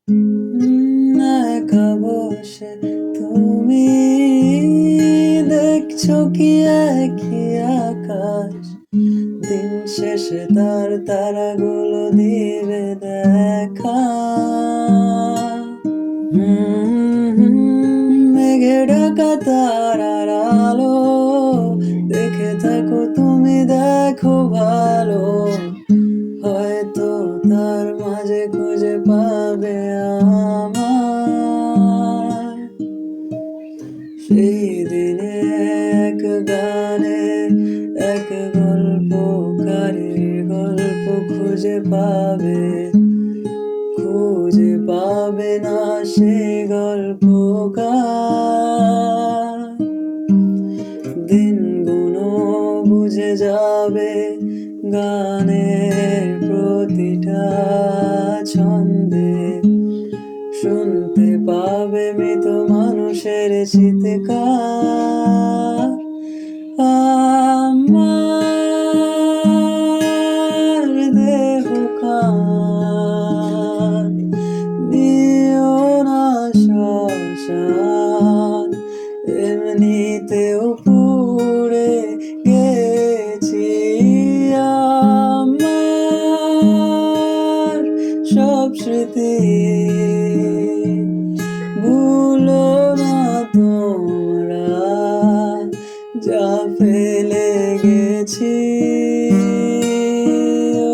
একা বসে তুমি দেখছো কি একই আকাশ, দিন শেষে তার তারাগুলো দিবে দেখা। মেঘে ঢাকা তারার আলো দেখে থাকো তুমি, দেখো ভালো, হয়তো তার মাঝে খুঁজে পাবে আমায়। সেই দিনে এক গানে এক গল্পকারীর গল্প খুঁজে পাবে না সে গল্পকার। দিনগুলো বুঝে যাবে গানের প্রতিটা ছন্দে, শুনতে পাবে মৃত মানুষের চিৎকার। আমার দেহ খান নিও না শ্মশান, এমনিতেও পুড়ে গেছি আমার সব স্মৃতি। ভুলো না তোমরা যা ফেলে গেছি। ও